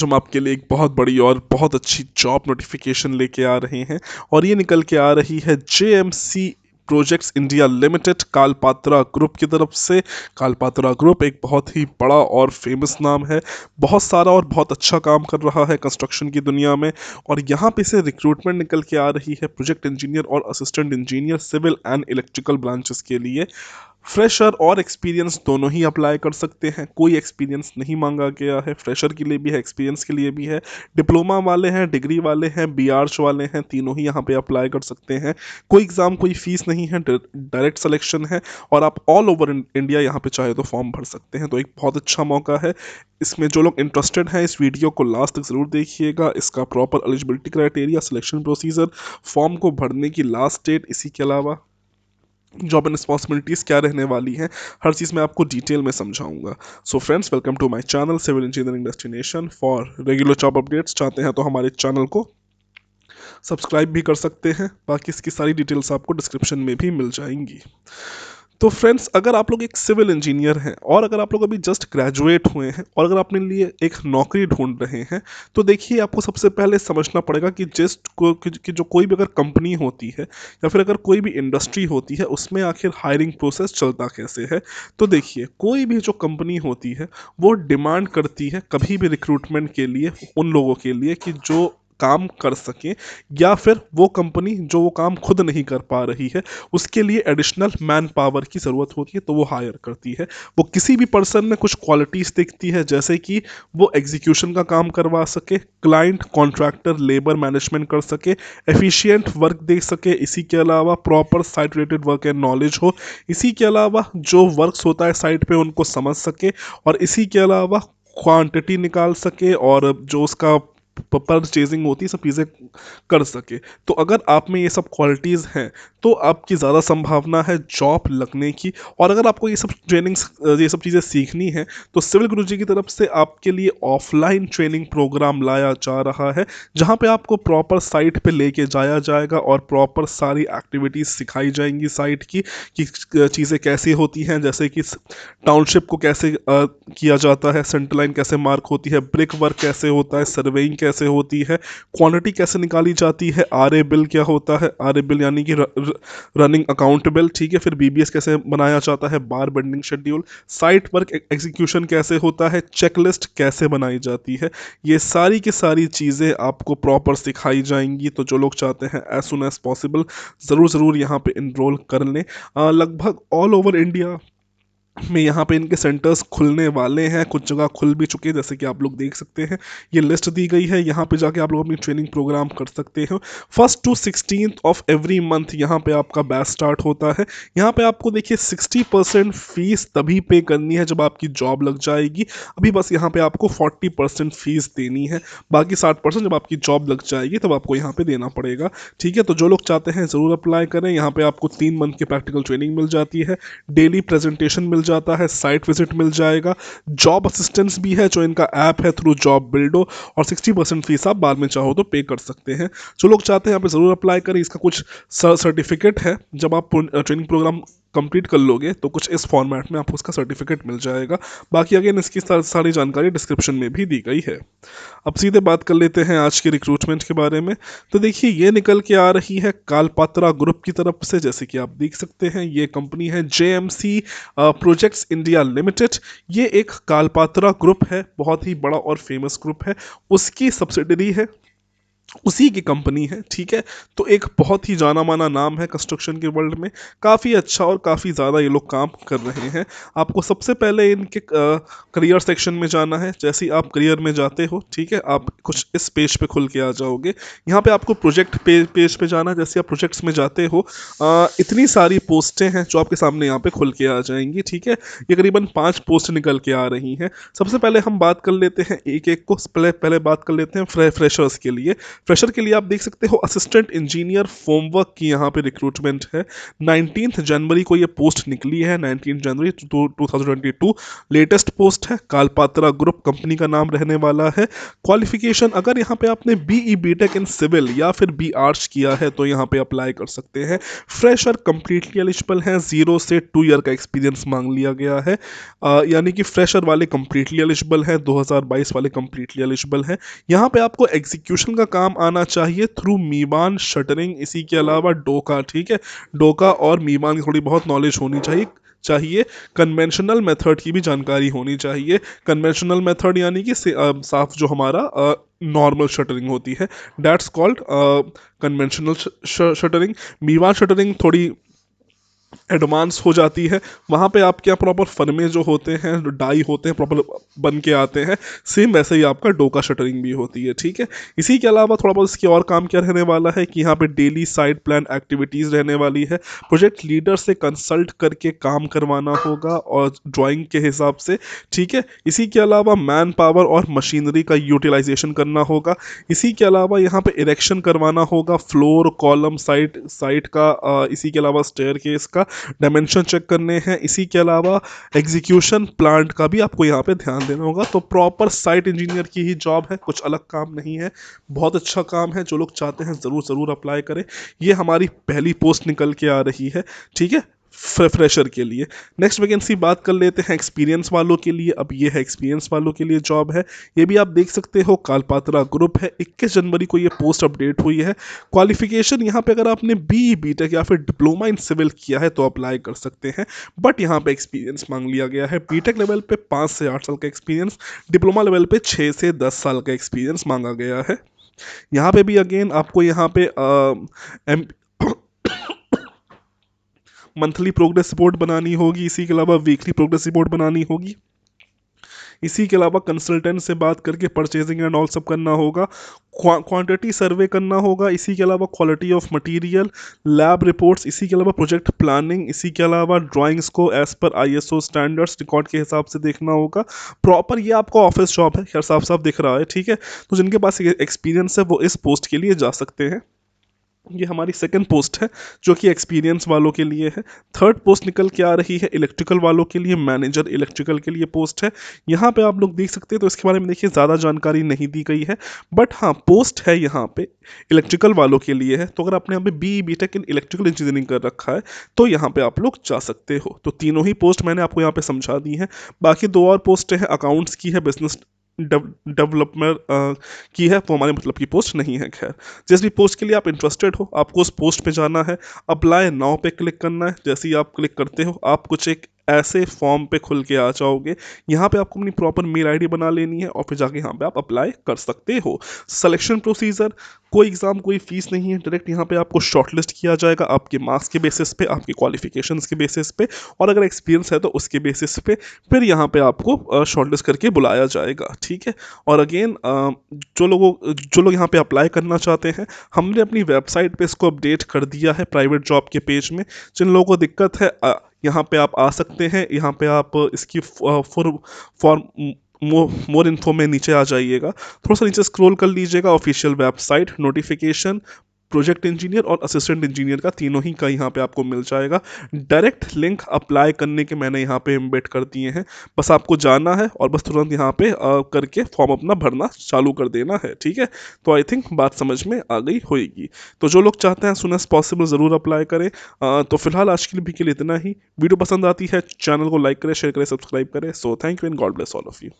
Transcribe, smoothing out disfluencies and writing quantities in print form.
हम आपके लिए एक बहुत बड़ी और बहुत अच्छी जॉब नोटिफिकेशन लेके आ रहे हैं और ये निकल के आ रही है JMC projects India limited Kalpataru group की तरफ से। कालपात्रा ग्रुप एक बहुत ही बड़ा और फेमस नाम है, बहुत सारा और बहुत अच्छा काम कर रहा है कंस्ट्रक्शन की दुनिया में। और यहाँ पे से रिक्रूटमेंट निकल के आ रही है प्रोजेक्ट इंजीनियर और assistant engineer civil and electrical branches के लिए। फ्रेशर और एक्सपीरियंस दोनों ही अप्लाई कर सकते हैं, कोई एक्सपीरियंस नहीं मांगा गया है। फ्रेशर के लिए भी है, एक्सपीरियंस के लिए भी है। डिप्लोमा वाले हैं, डिग्री वाले हैं, बीआर्च वाले हैं, तीनों ही यहाँ पे अप्लाई कर सकते हैं। कोई एग्ज़ाम कोई फीस नहीं है, डायरेक्ट सिलेक्शन है और आप ऑल ओवर इंडिया यहाँ पे चाहे तो फॉर्म भर सकते हैं। तो एक बहुत अच्छा मौका है। इसमें जो लोग इंटरेस्टेड हैं इस वीडियो को लास्ट तक ज़रूर देखिएगा। इसका proper eligibility criteria, selection procedure, form को भरने की लास्ट डेट, इसी के अलावा जॉब एंड रिस्पॉन्सिबिलिटीज़ क्या रहने वाली हैं, हर चीज़ मैं आपको डिटेल में समझाऊंगा। So friends, welcome to my channel civil engineering destination. For regular job updates चाहते हैं तो हमारे चैनल को सब्सक्राइब भी कर सकते हैं। बाकी इसकी सारी डिटेल्स आपको डिस्क्रिप्शन में भी मिल जाएंगी। तो फ्रेंड्स, अगर आप लोग एक सिविल इंजीनियर हैं और अगर आप लोग अभी जस्ट ग्रेजुएट हुए हैं और अगर अपने लिए एक नौकरी ढूंढ रहे हैं, तो देखिए आपको सबसे पहले समझना पड़ेगा कि कि जो कोई भी अगर कंपनी होती है या फिर अगर कोई भी इंडस्ट्री होती है, उसमें आखिर हायरिंग प्रोसेस चलता कैसे है। तो देखिए, कोई भी जो कंपनी होती है वो डिमांड करती है कभी भी रिक्रूटमेंट के लिए उन लोगों के लिए कि जो काम कर सकें, या फिर वो कंपनी जो वो काम खुद नहीं कर पा रही है उसके लिए एडिशनल मैन पावर की ज़रूरत होती है, तो वो हायर करती है। वो किसी भी पर्सन में कुछ क्वालिटीज़ देखती है, जैसे कि वो एग्जीक्यूशन का काम करवा सके, क्लाइंट कॉन्ट्रैक्टर लेबर मैनेजमेंट कर सके, एफिशिएंट वर्क दे सके, इसी के अलावा proper site related work and knowledge हो, इसी के अलावा जो वर्क्स होता है साइट पे उनको समझ सके, और इसी के अलावा क्वांटिटी निकाल सके और जो उसका परचेजिंग होती है सब चीज़ें कर सके। तो अगर आप में ये सब क्वालिटीज़ हैं तो आपकी ज़्यादा संभावना है जॉब लगने की। और अगर आपको ये सब ट्रेनिंग्स, ये सब चीज़ें सीखनी है, तो सिविल गुरुजी की तरफ से आपके लिए ऑफलाइन ट्रेनिंग प्रोग्राम लाया जा रहा है, जहाँ पे आपको प्रॉपर साइट पे लेके जाया जाएगा और प्रॉपर सारी एक्टिविटीज़ सिखाई जाएंगी साइट की, कि चीज़ें कैसी होती हैं, जैसे कि टाउनशिप को कैसे किया जाता है, सेंटर लाइन कैसे मार्क होती है, ब्रिक वर्क कैसे होता है, सर्वेइंग कैसे होती है, क्वांटिटी कैसे निकाली जाती है, आरए बिल क्या होता है, आरए बिल यानी कि रनिंग अकाउंट बिल, ठीक है। फिर बीबीएस कैसे बनाया जाता है, बार bending schedule, site work execution कैसे होता है, चेकलिस्ट कैसे बनाई जाती है, ये सारी की सारी चीज़ें आपको प्रॉपर सिखाई जाएंगी। तो जो लोग चाहते हैं एज सुन एज पॉसिबल ज़रूर ज़रूर यहाँ पे इनरोल कर लें। लगभग ऑल ओवर इंडिया में यहाँ पे इनके सेंटर्स खुलने वाले हैं, कुछ जगह खुल भी चुके हैं, जैसे कि आप लोग देख सकते हैं, ये लिस्ट दी गई है। यहाँ पे जाके आप लोग अपनी ट्रेनिंग प्रोग्राम कर सकते हो। 1st to 16th of every month यहाँ पे आपका बैच स्टार्ट होता है। यहाँ पे आपको देखिए 60% फीस तभी पे करनी है जब आपकी जॉब लग जाएगी। अभी बस यहाँ पे आपको 40% फीस देनी है, बाकी 60% जब आपकी जॉब लग जाएगी तब आपको यहाँ पे देना पड़ेगा, ठीक है। तो जो लोग चाहते हैं ज़रूर अप्लाई करें। यहाँ पे आपको 3 मंथ की प्रैक्टिकल ट्रेनिंग मिल जाती है, डेली प्रेजेंटेशन मिल जाता है, साइट विजिट मिल जाएगा, जॉब असिस्टेंस भी है जो इनका ऐप है थ्रू जॉब बिल्डो, और 60% फीस आप बाद में चाहो तो पे कर सकते हैं। जो लोग चाहते हैं यहाँ पे ज़रूर अप्लाई करें। इसका कुछ सर्टिफिकेट है, जब आप ट्रेनिंग प्रोग्राम कंप्लीट कर लोगे तो कुछ इस फॉर्मेट में आपको उसका सर्टिफिकेट मिल जाएगा। बाकी अगेन इसकी सारी जानकारी डिस्क्रिप्शन में भी दी गई है। अब सीधे बात कर लेते हैं आज के रिक्रूटमेंट के बारे में। तो देखिए, ये निकल के आ रही है कालपात्रा ग्रुप की तरफ से, जैसे कि आप देख सकते हैं ये कंपनी है जेएमसी प्रोजेक्ट्स इंडिया लिमिटेड। ये एक कालपात्रा ग्रुप है, बहुत ही बड़ा और फेमस ग्रुप है, उसकी सब्सिडरी है, उसी की कंपनी है, ठीक है। तो एक बहुत ही जाना माना नाम है कंस्ट्रक्शन के वर्ल्ड में, काफ़ी अच्छा और काफ़ी ज़्यादा ये लोग काम कर रहे हैं। आपको सबसे पहले इनके करियर सेक्शन में जाना है। जैसे ही आप करियर में जाते हो, ठीक है, आप कुछ इस पेज पे खुल के आ जाओगे। यहाँ पे आपको प्रोजेक्ट पेज पे जाना है। जैसे आप प्रोजेक्ट्स में जाते हो, इतनी सारी पोस्टें हैं जो आपके सामने यहाँ पे खुल के आ जाएंगी, ठीक है। ये करीबन 5 पोस्ट निकल के आ रही हैं। सबसे पहले हम बात कर लेते हैं एक एक को, पहले बात कर लेते हैं फ्रेशर्स के लिए। फ्रेशर के लिए आप देख सकते हो असिस्टेंट इंजीनियर फॉर्मवर्क की यहाँ पे रिक्रूटमेंट है। 19 जनवरी को ये पोस्ट निकली है, 19 जनवरी 2022 लेटेस्ट पोस्ट है। कालपात्रा ग्रुप कंपनी का नाम रहने वाला है। क्वालिफिकेशन अगर यहाँ पे आपने बीई बीटेक इन सिविल या फिर बी आर्ट्स किया है तो यहाँ पे अप्लाई कर सकते हैं। फ्रेशर कंप्लीटली एलिजिबल हैं, 0 से 2 ईयर का एक्सपीरियंस मांग लिया गया है। यानी कि फ्रेशर वाले कंप्लीटली एलिजिबल हैं, 2022 वाले कंप्लीटली एलिजिबल हैं। यहाँ पे आपको एग्जीक्यूशन का काम आना चाहिए थ्रू मीवान शटरिंग, इसी के अलावा डोका, ठीक है, डोका और मीवान की थोड़ी बहुत नॉलेज होनी चाहिए। कन्वेंशनल मेथड की भी जानकारी होनी चाहिए। कन्वेंशनल मेथड यानी कि साफ जो हमारा नॉर्मल शटरिंग होती है, that's called conventional shuttering. Mivan shuttering थोड़ी एडवांस हो जाती है, वहाँ पे आपके यहाँ प्रॉपर फर्मे जो होते हैं, जो डाई होते हैं प्रॉपर बन के आते हैं, सेम वैसे ही आपका डोका शटरिंग भी होती है, ठीक है। इसी के अलावा थोड़ा बहुत इसकी और काम क्या रहने वाला है कि यहाँ पे डेली साइड प्लान एक्टिविटीज़ रहने वाली है। प्रोजेक्ट लीडर से कंसल्ट करके काम करवाना होगा और ड्राइंग के हिसाब से, ठीक है। इसी के अलावा मैन पावर और मशीनरी का यूटिलाइजेशन करना होगा। इसी के अलावा यहाँ पे इरेक्शन करवाना होगा फ्लोर कॉलम साइट का, इसी के अलावा स्टेयर केस का डायमेंशन चेक करने हैं। इसी के अलावा एग्जीक्यूशन प्लांट का भी आपको यहाँ पे ध्यान देना होगा। तो प्रॉपर साइट इंजीनियर की ही जॉब है, कुछ अलग काम नहीं है। बहुत अच्छा काम है, जो लोग चाहते हैं ज़रूर ज़रूर अप्लाई करें। ये हमारी पहली पोस्ट निकल के आ रही है, ठीक है, फ्रेशर के लिए। नेक्स्ट वैकेंसी बात कर लेते हैं एक्सपीरियंस वालों के लिए। अब ये है एक्सपीरियंस वालों के लिए जॉब है, ये भी आप देख सकते हो, कालपात्रा ग्रुप है। 21 जनवरी को ये पोस्ट अपडेट हुई है। क्वालिफिकेशन यहाँ पे अगर आपने बी बीटेक या फिर डिप्लोमा इन सिविल किया है तो अप्लाई कर सकते हैं, बट यहाँ पे एक्सपीरियंस मांग लिया गया है। बीटेक लेवल पे 5 से 8 साल का एक्सपीरियंस, डिप्लोमा लेवल पे 6 से 10 साल का एक्सपीरियंस मांगा गया है। यहाँ पे भी अगेन आपको यहाँ पे मंथली प्रोग्रेस रिपोर्ट बनानी होगी, इसी के अलावा वीकली प्रोग्रेस रिपोर्ट बनानी होगी। इसी के अलावा कंसल्टेंट से बात करके परचेजिंग एंड ऑल सब करना होगा। क्वांटिटी सर्वे करना होगा। इसी के अलावा quality of material, lab reports, इसी के अलावा प्रोजेक्ट प्लानिंग, इसी के अलावा ड्राइंग्स को as per ISO standards record के हिसाब से देखना होगा। प्रॉपर ये आपका ऑफिस जॉब है, खैर साफ साफ दिख रहा है, ठीक है। तो जिनके पास एक्सपीरियंस है वो इस पोस्ट के लिए जा सकते हैं। ये हमारी सेकंड पोस्ट है जो कि एक्सपीरियंस वालों के लिए है। थर्ड पोस्ट निकल के आ रही है इलेक्ट्रिकल वालों के लिए, मैनेजर इलेक्ट्रिकल के लिए पोस्ट है। यहाँ पे आप लोग देख सकते हैं, तो इसके बारे में देखिए ज़्यादा जानकारी नहीं दी गई है, बट हाँ पोस्ट है यहाँ पे इलेक्ट्रिकल वालों के लिए है। तो अगर आपने यहाँ पे B BTech in electrical engineering कर रखा है तो यहाँ पे आप लोग जा सकते हो। तो तीनों ही पोस्ट मैंने आपको यहाँ पे समझा दी है। बाकी दो और पोस्टें हैं, अकाउंट्स की है, बिजनेस डेवलपमेंट की है, वो हमारे मतलब की पोस्ट नहीं है। खैर जिस भी पोस्ट के लिए आप इंटरेस्टेड हो, आपको उस पोस्ट पे जाना है, अप्लाई नाउ पे क्लिक करना है। जैसे ही आप क्लिक करते हो आप कुछ एक ऐसे फॉर्म पे खुल के आ जाओगे। यहाँ पे आपको अपनी प्रॉपर मेल आईडी बना लेनी है और फिर जाके यहाँ पे आप अप्लाई कर सकते हो। सिलेक्शन प्रोसीजर, कोई एग्ज़ाम कोई फीस नहीं है, डायरेक्ट यहाँ पे आपको शॉर्टलिस्ट किया जाएगा आपके मार्क्स के बेसिस पे, आपके क्वालिफिकेशंस के बेसिस पे, और अगर एक्सपीरियंस है तो उसके बेसिस पे फिर यहाँ पे आपको शॉर्टलिस्ट करके बुलाया जाएगा, ठीक है। और अगेन जो लोग यहाँ पे अप्लाई करना चाहते हैं, हमने अपनी वेबसाइट पे इसको अपडेट कर दिया है प्राइवेट जॉब के पेज में। जिन लोगों को दिक्कत है यहाँ पे आप आ सकते हैं, यहाँ पे आप इसकी फॉर मोर इन्फो में नीचे आ जाइएगा, थोड़ा सा नीचे स्क्रॉल कर लीजिएगा, official website, notification, project engineer और असिस्टेंट इंजीनियर का तीनों ही का यहाँ पे आपको मिल जाएगा। डायरेक्ट लिंक अप्लाई करने के मैंने यहाँ पे एम्बेड कर दिए हैं, बस आपको जाना है और बस तुरंत यहाँ पे करके फॉर्म अपना भरना चालू कर देना है, ठीक है। तो आई थिंक बात समझ में आ गई होगी। तो जो लोग चाहते हैं सुन एज पॉसिबल ज़रूर अप्लाई करें। तो फिलहाल आज के लिए इतना ही। वीडियो पसंद आती है चैनल को लाइक करें, शेयर करें, सब्सक्राइब करें। So thank you and God bless all of you.